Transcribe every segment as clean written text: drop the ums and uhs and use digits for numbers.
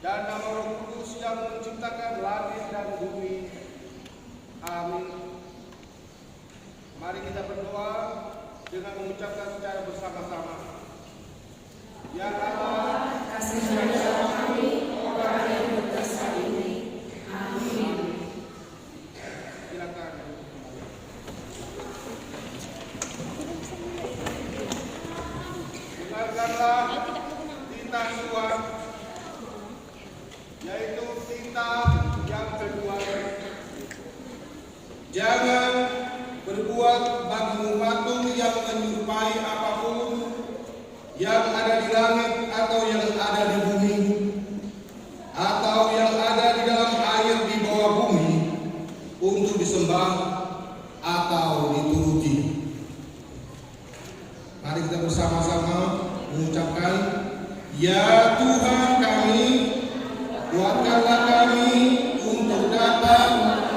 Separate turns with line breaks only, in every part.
dan nama Roh Kudus yang menciptakan langit dan bumi. Amin. Mari kita berdoa dengan mengucapkan secara bersama-sama. Ya Allah, kasihanilah kami orang yang berdosa ini. Amin. Silakan. Dengarkanlah titah Tuhan, yaitu titah yang kedua. Jangan berbuat bagimu patung yang menyerupai apapun yang ada di langit atau yang ada di bumi atau yang ada di dalam air di bawah bumi untuk disembah atau dituruti. Mari kita bersama-sama mengucapkan, ya Tuhan kami, kuatkanlah kami untuk dapat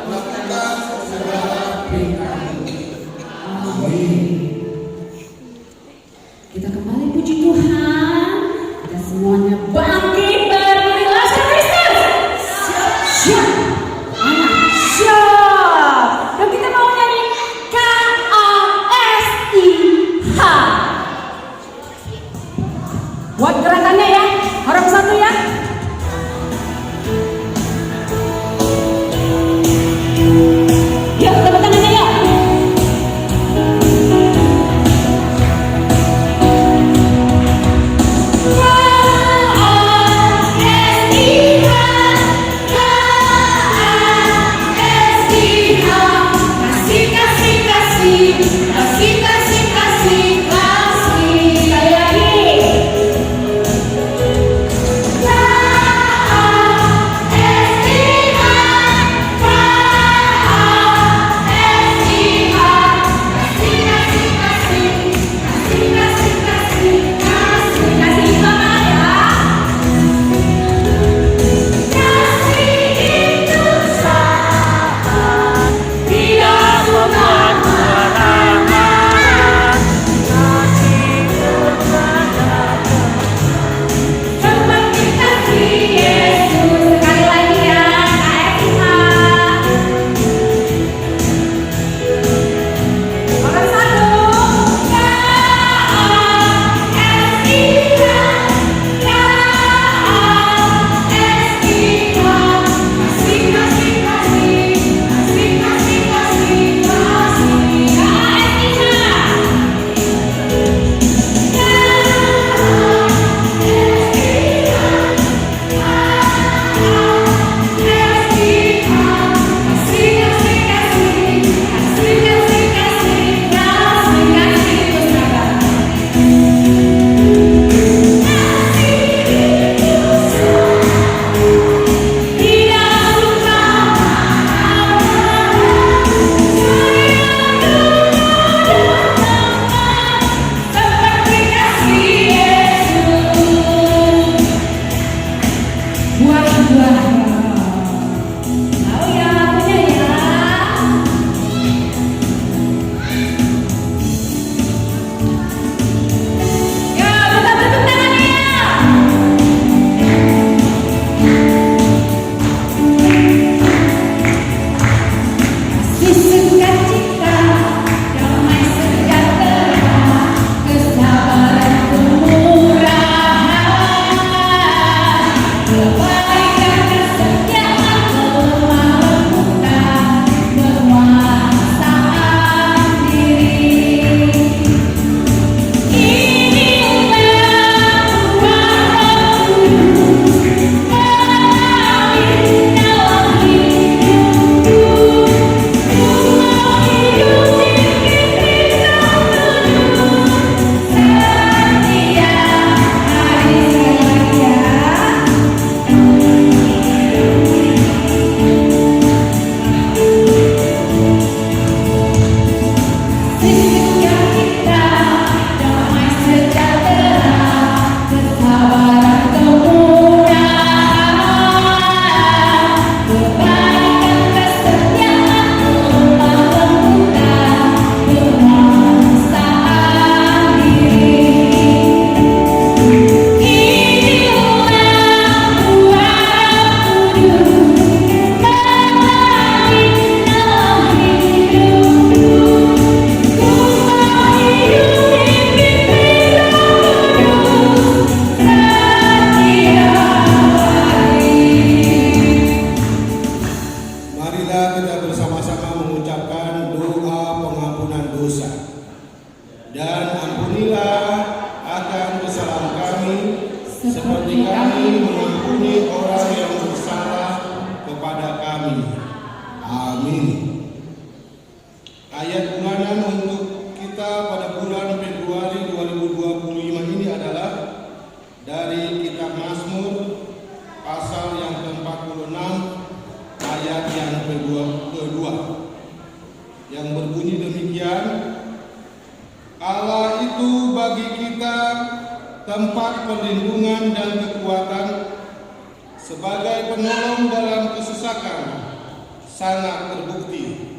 melakukan segala perintah-Mu. Amin.
Kita kembali puji Tuhan. Kita semuanya bangkit berilaskan Kristus. Siap. Anak siap. Dan kita mau nyanyi KASIH. Buat gerakannya ya. Orang satu ya. Yuk tepuk tangannya ya. Kebajikan
yang berbunyi demikian, Allah itu bagi kita tempat perlindungan dan kekuatan sebagai penolong dalam kesesakan sangat terbukti.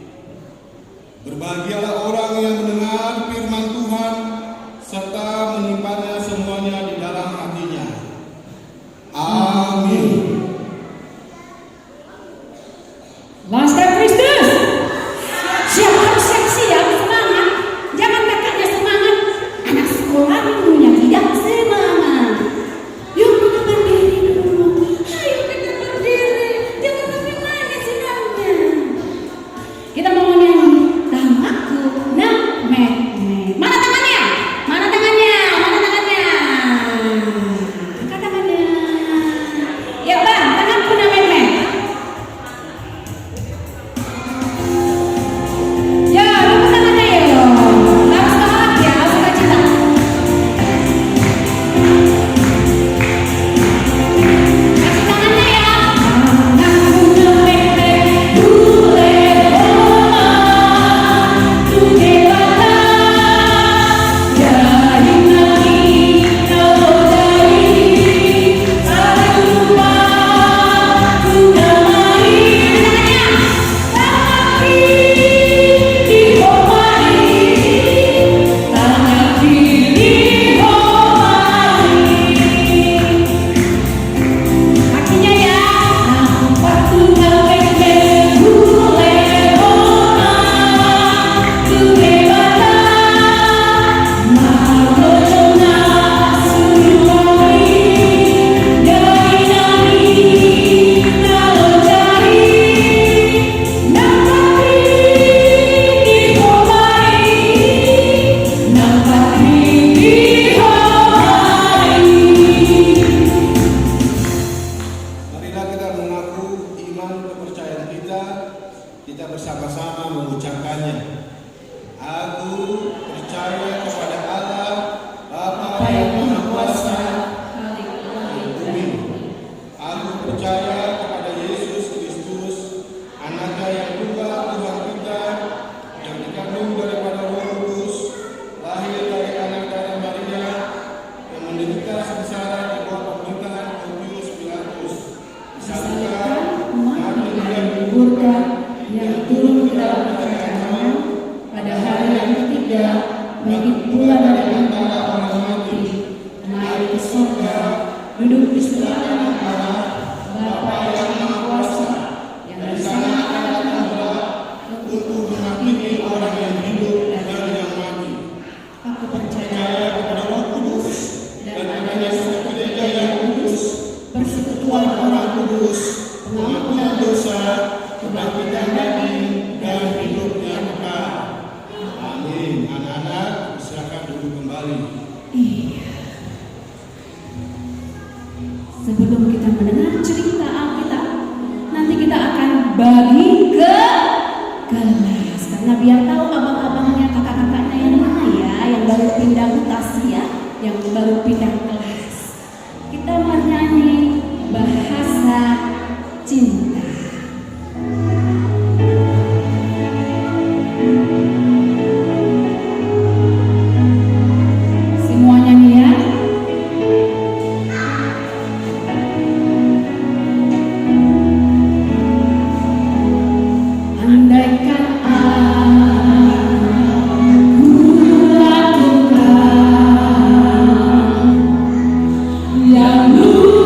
Berbahagialah orang yang mendengar firman Tuhan serta menyimpannya semuanya di dalam hatinya. Amin.
Laskar Kristus. Siap, harus siap-siap, semangat. Jangan kakaknya semangat, anak sekolahnya tidak semangat. Yuk kita berdiri dulu. Ayo kita berdiri. Jangan sampai nangis sidangnya. Kita mau nyanyi Tamaku nak me. Mana tangannya? Mana tangannya? Mana tangannya? Angkat tangannya. Ya bang, tanganku nak me. Ya, lupus tangannya ya. Harus bahagia, harus sukacita. Kasih tangannya ya. Anakku nempel bule oma tu dewata dari nanti kau dari arupa tu damai tangannya tapi tanah kiri homai. Kakinya ya. Waktu nempel bule oma tu dewata mau jona suroi dari nami kalau cari nampak di homai nampak di homai.
Marilah kita mengaku iman kepercayaan kita bersama-sama mengucapkannya. Aku percaya kepada Allah, Bapa yang Maha Kuasa dan bumi. Aku percaya kepada Yesus Kristus, Anaknya yang tunggal Tuhan kita, yang dikandung daripada Roh Kudus, lahir dari anak darah Maria, yang menderita sengsara di bawah pemerintahan Pontius Pilatus, disalibkan, mati dan
Dikuburkan, yang turun ke dalam kerajaan pada hari yang ketiga, bangkit pula dari antara orang mati, naik ke surga, duduk di sebelah kanan Allah, Bapa yang Maha Kuasa, yang dari sana akan datang pula
untuk menghakimi orang yang hidup dan yang mati.
Aku percaya
Percaya kepada Roh Kudus dan adanya satu gereja yang kudus,
persekutuan
orang kudus, pengampunan dosa, kebangkitan daging, dan hidup yang kekal. Amin. Anak-anak, silakan duduk kembali.
Iya. Sebelum kita mendengar cerita Alkitab, nanti kita akan bagi ke kelas. Karena biar tahu abang-abangnya, kakak-kakaknya yang mana ya, yang baru pindah mutasi ya, yang baru pindah kelas. Kita menyanyi bahasa cinta. Semuanya nih ya. Andaikan aku lakukan yang dulu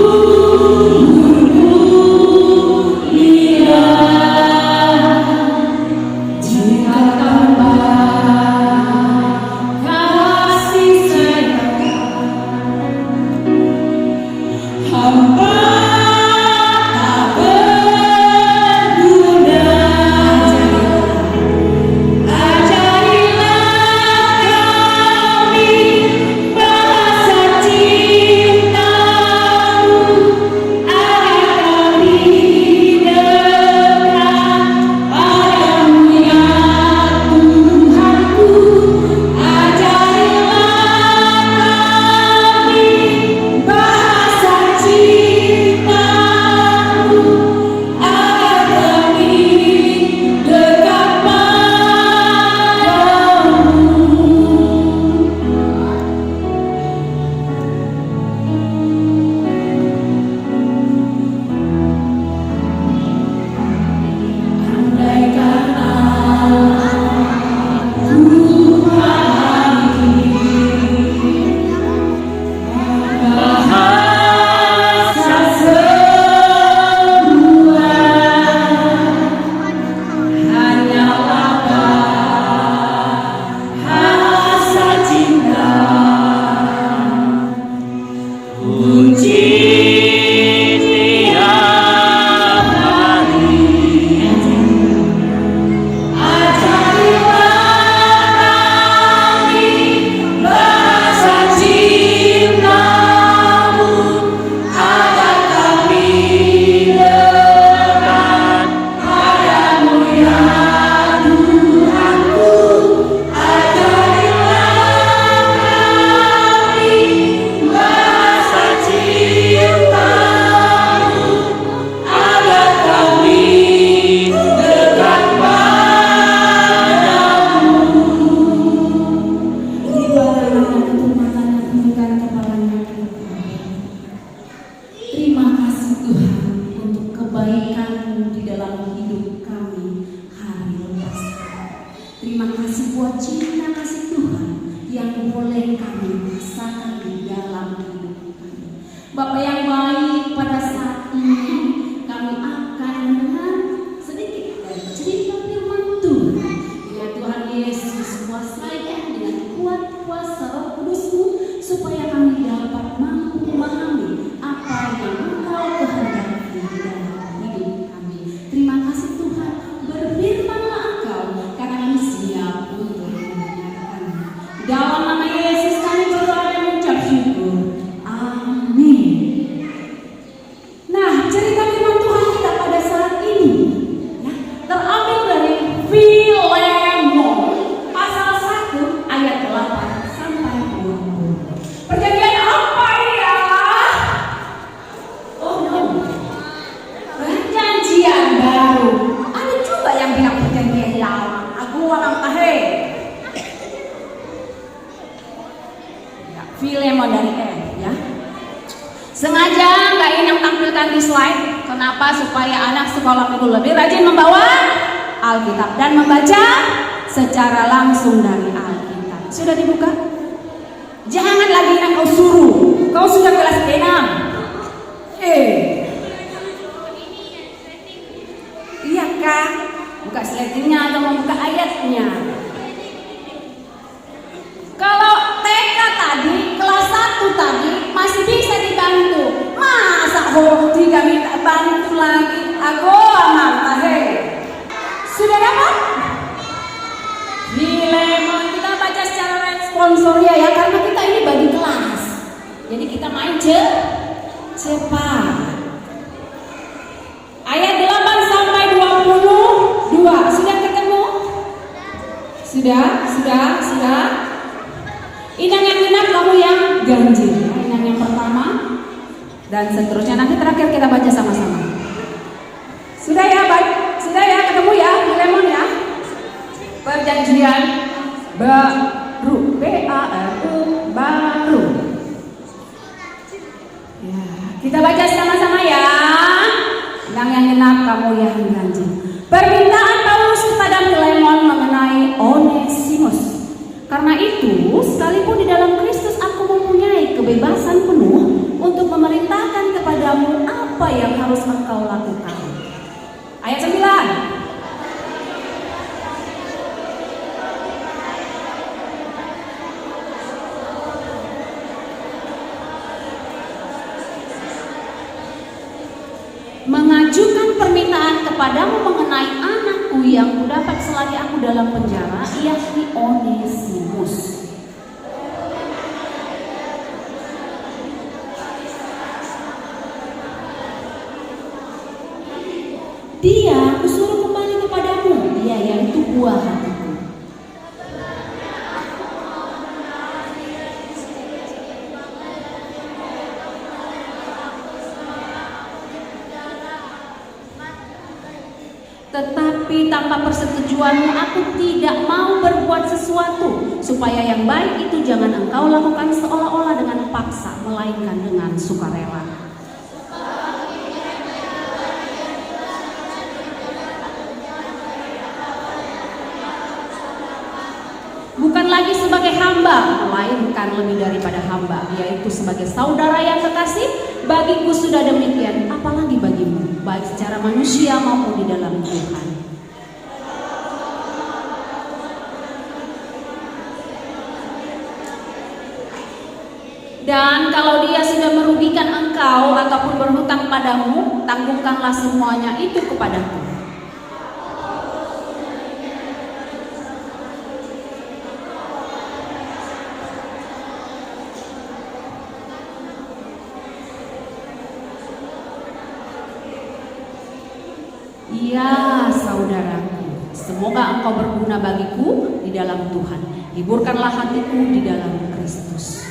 kebaikan-Mu di dalam hidup kami hari lepas hari. Terima kasih buat cinta kasih Tuhan yang boleh kami rasakan di dalam hidup kami. Bapa yang baik, pada saat ini kami akan mendengar sedikit dari cerita firman Tuhan. Ya Tuhan Yesus, kuasaikan dengan kuat kuasa Roh Kudus-Mu supaya kami dapat mampu memahami apa yang Engkau kehendaki di dalam hidup kami. Terima kasih Tuhan, berfirmanlah Engkau karena kami siap untuk mendengarkan-Nya. Dalam nama Yesus kami berdoa dan mengucap syukur. Amin. Nah, cerita firman Tuhan kita pada saat ini ya, terambil dari Filemon pasal 1 ayat 8 sampai 20. Perjanjian apa ya? Oh no, perjanjian baru. Ada juga yang bilang perjanjian lama. Aku orang tahe. Ya, Filemon dari ya. Sengaja nggak ingin tampilkan di slide. Kenapa? Supaya anak sekolah minggu lebih rajin membawa Alkitab dan membaca secara langsung dari Alkitab. Sudah dibuka? Jangan lagi yang kau suruh. Kau sudah kelas 6. Iya kan? Buka slatingnya atau membuka ayatnya. Kalau TK tadi, kelas 1 tadi masih bisa dibantu. Masa hoki kami tak bantu lagi? Aku aman tahe. Sudah dapat? Filemon, kita baca secara responsoria ya, karena kita ini bagi kelas. Jadi kita main cepat. Ayat 8 sampai 22. Sudah ketemu? Sudah. Inang yang genap, kamu yang ganjil. Inang yang pertama dan seterusnya. Nanti terakhir kita baca sama-sama. Sudah ya, baik. Sudah ya, ketemu ya, Filemon ya. Perjanjian baru, B-A-R-U, baru. Ya, kita baca sama-sama ya. Inang yang genap, kamu yang ganjil. Permintaan Paulus kepada Filemon mengenai Onesimus. Karena itu, sekalipun di dalam Kristus aku mempunyai kebebasan penuh untuk memerintahkan kepadamu apa yang harus engkau lakukan. Ayat 9. Mengajukan permintaan kepadamu mengenai anakku yang kudapat selagi aku dalam penjara, yakni Onesimus. Dia kusuruh kembali kepadamu, dia yaitu buah hatiku. Tetapi tanpa persetujuanmu aku tidak mau berbuat sesuatu, supaya yang baik itu jangan engkau lakukan seolah-olah dengan paksa, melainkan dengan sukarela. Bukan lagi sebagai hamba, melainkan lebih daripada hamba, yaitu sebagai saudara yang kekasih. Bagiku sudah demikian, apalagi bagimu, baik secara manusia maupun di dalam Tuhan. Dan kalau dia sudah merugikan engkau ataupun berhutang padamu, tanggungkanlah semuanya itu kepadaku. Ya saudaraku, semoga engkau berguna bagiku di dalam Tuhan. Hiburkanlah hatiku di dalam Kristus.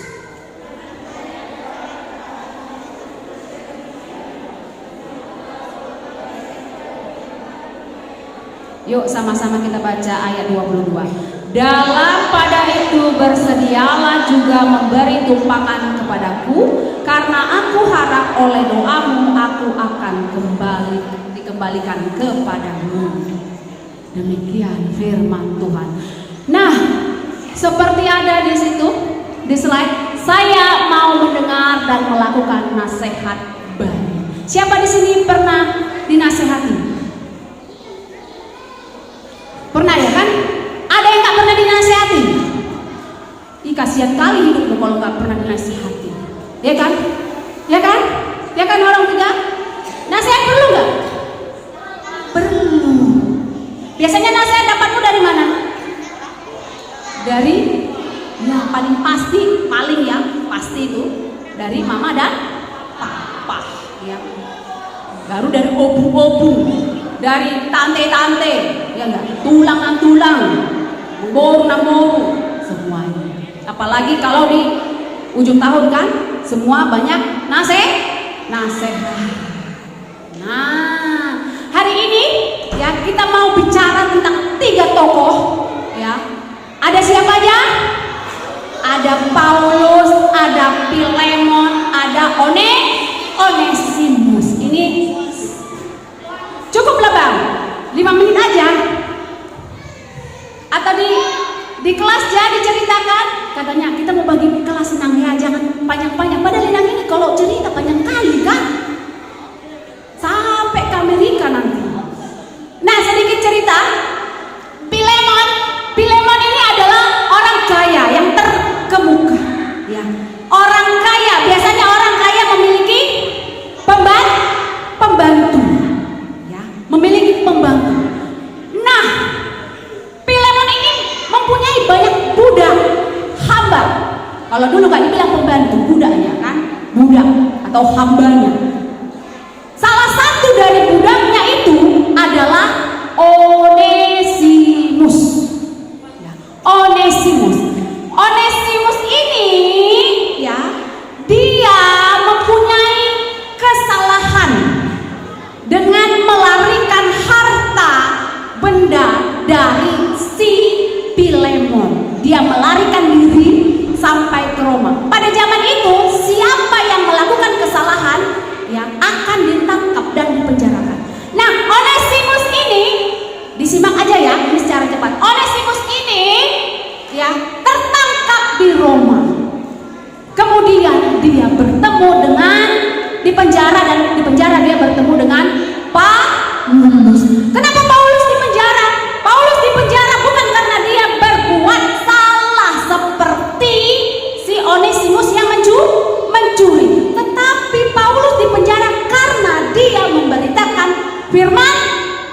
Yuk sama-sama kita baca ayat 22. Dalam pada itu bersedialah juga memberi tumpangan kepadaku, karena aku harap oleh doamu aku akan dikembalikan kepadamu. Demikian firman Tuhan. Nah, seperti ada di situ di slide, saya mau mendengar dan melakukan nasihat baik. Siapa di sini pernah dinasehati? Pernah ya kan? Ada yang nggak pernah dinasehati? Ih, kasihan kali hidupmu kalau nggak pernah dinasehati. Ya kan? Ya kan? Ya kan orang tiga? Nasihat perlu nggak? Perlu. Biasanya nasihat dapatmu dari mana? Dari ya paling pasti itu dari mama dan papa ya. Baru dari obu-obu, dari tante-tante, ya enggak? Tulang-tulang, boru semuanya. Apalagi kalau di ujung tahun kan, semua banyak nasihat. Nah, hari ini ya kita mau bicara tentang 3 tokoh ya. Ada siapa aja? Ada Paulus, ada Filemon, ada Onesimus. Ini cukuplah Bang, 5 menit aja. Atau di kelas jadi ceritakan, katanya kita mau bagi kelas senang ya, jangan panjang-panjang. Padahal Inang ini kalau cerita panjang kali kan, sampai ke Amerika nanti. Nah, sedikit cerita. Filemon ini adalah orang kaya yang terkemuka ya. Orang kaya, biasanya orang kaya memiliki pembantu ya, memiliki pembantu. Nah, Filemon ini mempunyai banyak budak, hamba. Kalau dulu kan dibilang pembantu, budaknya kan, budak atau hambanya. Salah satu dari budaknya itu adalah Onesimus ini ya, dia mempunyai kesalahan dengan melarikan harta benda dari si Filemon. Dia melarikan diri sampai ke Roma. Pada zaman itu siapa yang melakukan kesalahan ya akan ditangkap dan dipenjarakan. Nah, Onesimus ini disimak aja ya, ini secara cepat. Onesimus ini ya tertangkap di Roma. Kemudian dia bertemu dengan di penjara dia bertemu dengan Paulus. Kenapa Paulus di penjara? Paulus di penjara bukan karena dia berbuat salah seperti si Onesimus yang mencuri, tetapi Paulus di penjara karena dia memberitakan firman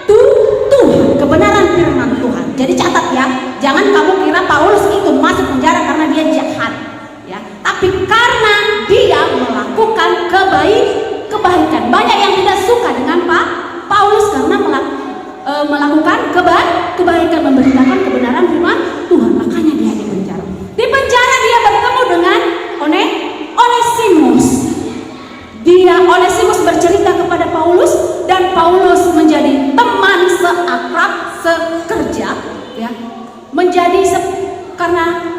Tuhan, kebenaran firman Tuhan. Jadi catat ya, jangan kamu kira Paulus itu masuk penjara karena dia jahat ya, tapi karena dia melakukan kebaikan. Banyak yang tidak suka dengan Paulus karena melakukan kebaikan, memberitakan kebenaran firman Tuhan, makanya dia di penjara. Di penjara dia bertemu dengan Onesimus. Onesimus bercerita kepada Paulus dan Paulus menjadi teman seakrab, sekerja ya. Karena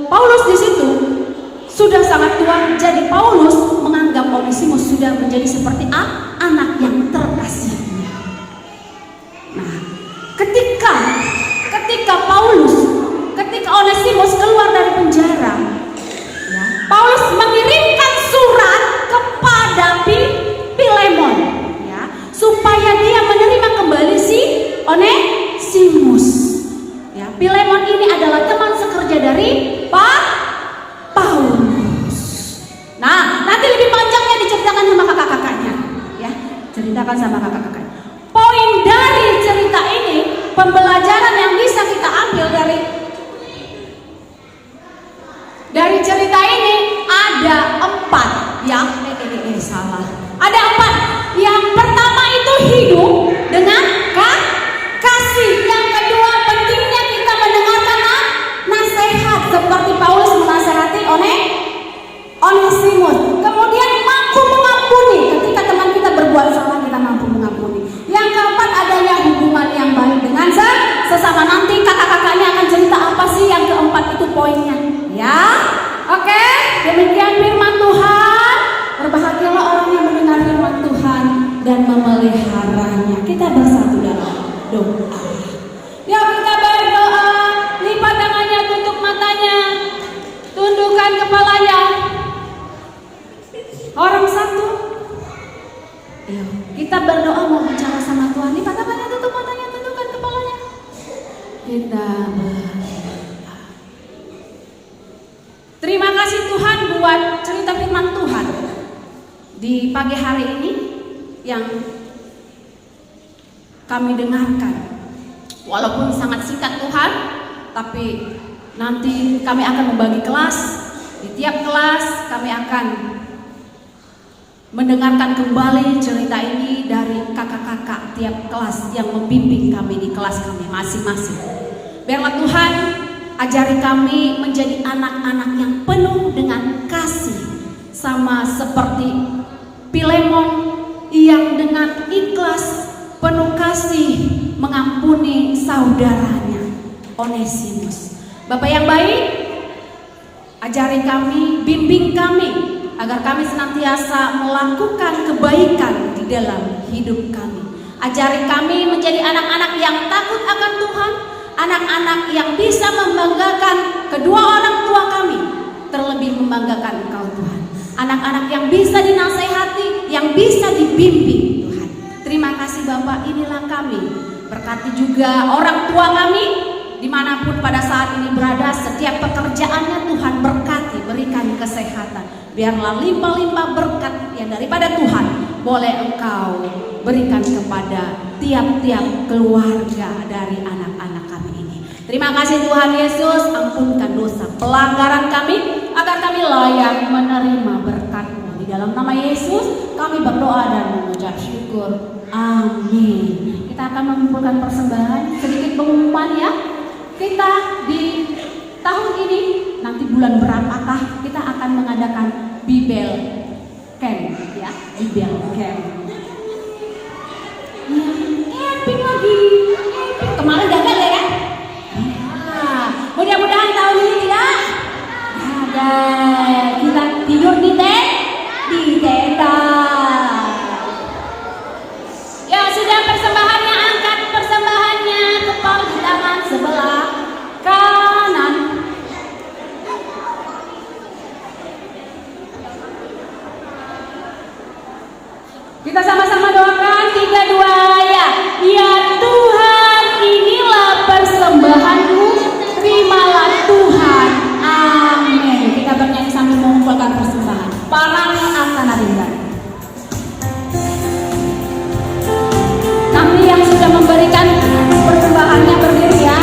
Paulus di situ sudah sangat tua, jadi Paulus menganggap Onesimus sudah menjadi seperti anak yang terkasihnya. Nah, ketika Onesimus keluar dari penjara ya, Paulus mengirimkan surat kepada Filemon ya, supaya dia menerima kembali si Onesimus ya. Filemon ini adalah teman sekerja dari Paulus. Nah, nanti lebih panjangnya diceritakan sama kakak-kakaknya ya, ceritakan sama kakak-kakaknya. Poin dari cerita ini, pembelajaran yang bisa kita ambil dari cerita ini ada 4 ya. Salah. Ada 4. Yang pertama itu hidup dengan kasih. Yang kedua, pentingnya kita mendengarkan nasihat seperti Paulus menasihati Onesimus. Kemudian mampu mengampuni ketika teman kita berbuat salah, kita mampu mengampuni. Yang keempat, adanya hubungan yang baik dengan sesama. Nanti kakak-kakaknya akan cerita apa sih yang keempat itu poinnya ya. Oke, demikian firman Tuhan. berdoa. Ya, kita berdoa, lipat tangannya, tutup matanya, tundukkan kepalanya. Orang satu. Yuk, kita berdoa mau bicara sama Tuhan. Lipat tangannya, tutup matanya, tundukkan kepalanya. Kita berdoa. Terima kasih Tuhan buat cerita firman Tuhan di pagi hari ini yang kami dengarkan. Walaupun sangat singkat Tuhan, tapi nanti kami akan membagi kelas. Di tiap kelas kami akan mendengarkan kembali cerita ini dari kakak-kakak tiap kelas yang membimbing kami di kelas kami masing-masing. Biarlah Tuhan ajari kami menjadi anak-anak yang penuh dengan kasih, sama seperti Filemon yang dengan ikhlas penuh kasih mengampuni saudaranya Onesimus. Bapak yang baik, ajari kami, bimbing kami agar kami senantiasa melakukan kebaikan di dalam hidup kami. Ajari kami menjadi anak-anak yang takut akan Tuhan, anak-anak yang bisa membanggakan kedua orang tua kami, terlebih membanggakan Engkau Tuhan. Anak-anak yang bisa dinasehati, yang bisa dibimbing Tuhan. Terima kasih Bapak, inilah kami. Berkati juga orang tua kami dimanapun pada saat ini berada, setiap pekerjaannya Tuhan berkati, berikan kesehatan. Biarlah limpah-limpah berkat yang daripada Tuhan boleh Engkau berikan kepada tiap-tiap keluarga dari anak-anak kami ini. Terima kasih Tuhan Yesus, ampunkan dosa pelanggaran kami agar kami layak menerima berkat-Mu. Di dalam nama Yesus kami berdoa dan mengucap syukur. Amin. Kita akan mengumpulkan persembahan, sedikit pengumuman ya. Kita di tahun ini, nanti bulan berapakah kita akan mengadakan Bibel Camp ya, Bibel Camp. Ya, camping lagi. Kemarin gagal ya kan? Nah, mudah-mudahan tahun ini tidak ada. Kita tidur di tenda. Ya sudah, persembahannya angkat persembahannya, kepal di tangan sebelah kanan. Kita sama-sama doakan 3, 2 ya. Ya Tuhan, inilah persembahanku, terimalah Tuhan. Amin. Kita bernyanyi sambil mengumpulkan persembahan. Parang akan aringan. Nanti yang sudah memberikan persembahannya berdiri ya.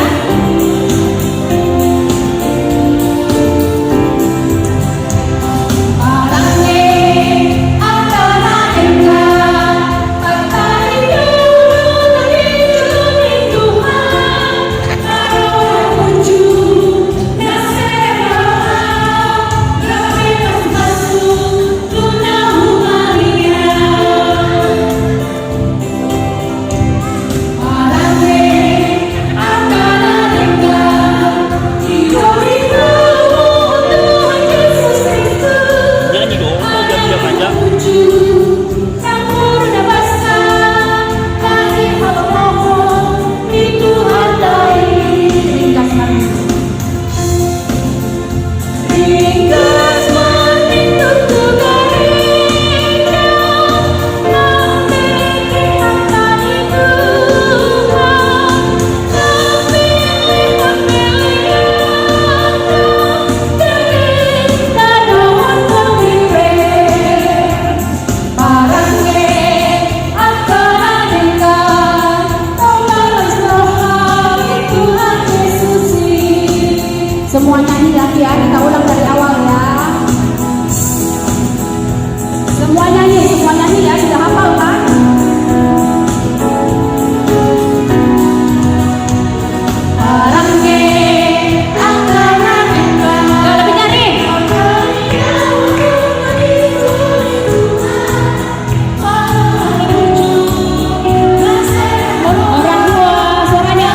Semua nyanyi lagi ya, kita ulang dari awal ya. Semua nyanyi ya, sudah hafal kan? Orang tua suaranya.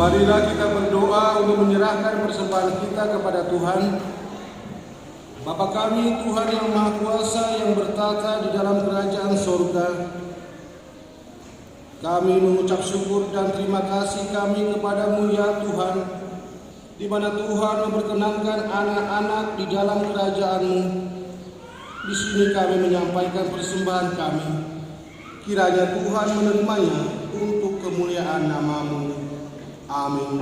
Marilah kita berdoa untuk menyerahkan persembahan kita kepada Tuhan. Bapa kami, Tuhan yang Maha Kuasa yang bertata di dalam kerajaan sorga, kami mengucap syukur dan terima kasih kami kepadamu ya Tuhan, di mana Tuhan memperkenankan anak-anak di dalam kerajaan-Mu. Di sini kami menyampaikan persembahan kami. Kiranya Tuhan menerimanya untuk kemuliaan nama-Mu. Amin.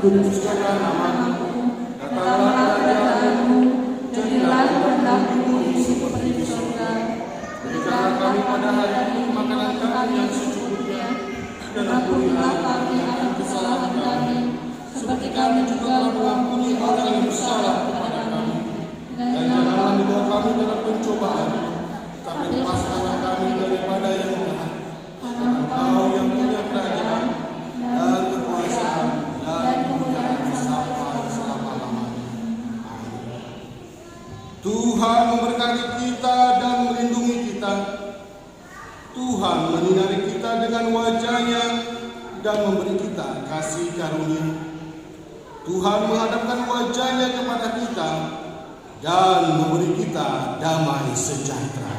Dikuduskanlah namamu, datanglah kerajaanmu, jadilah kehendakmu seperti di surga. Berikanlah kami pada hari ini makanan kami yang secukupnya, dan ampunilah kami akan kesalahan kami, seperti kami juga mengampuni orang yang bersalah kepada kami. Dan janganlah membawa kami dalam pencobaan, tapi lepaskanlah kami daripada yang jahat. Karena Engkau yang punya kerajaan dan kekuasaan dan kemuliaan sampai selama-lamanya.
Tuhan memberkati kita dan melindungi kita. Tuhan menyinari kita dengan wajah-Nya dan memberi kita kasih karunia. Tuhan menghadapkan wajah-Nya kepada kita dan memberi kita damai sejahtera.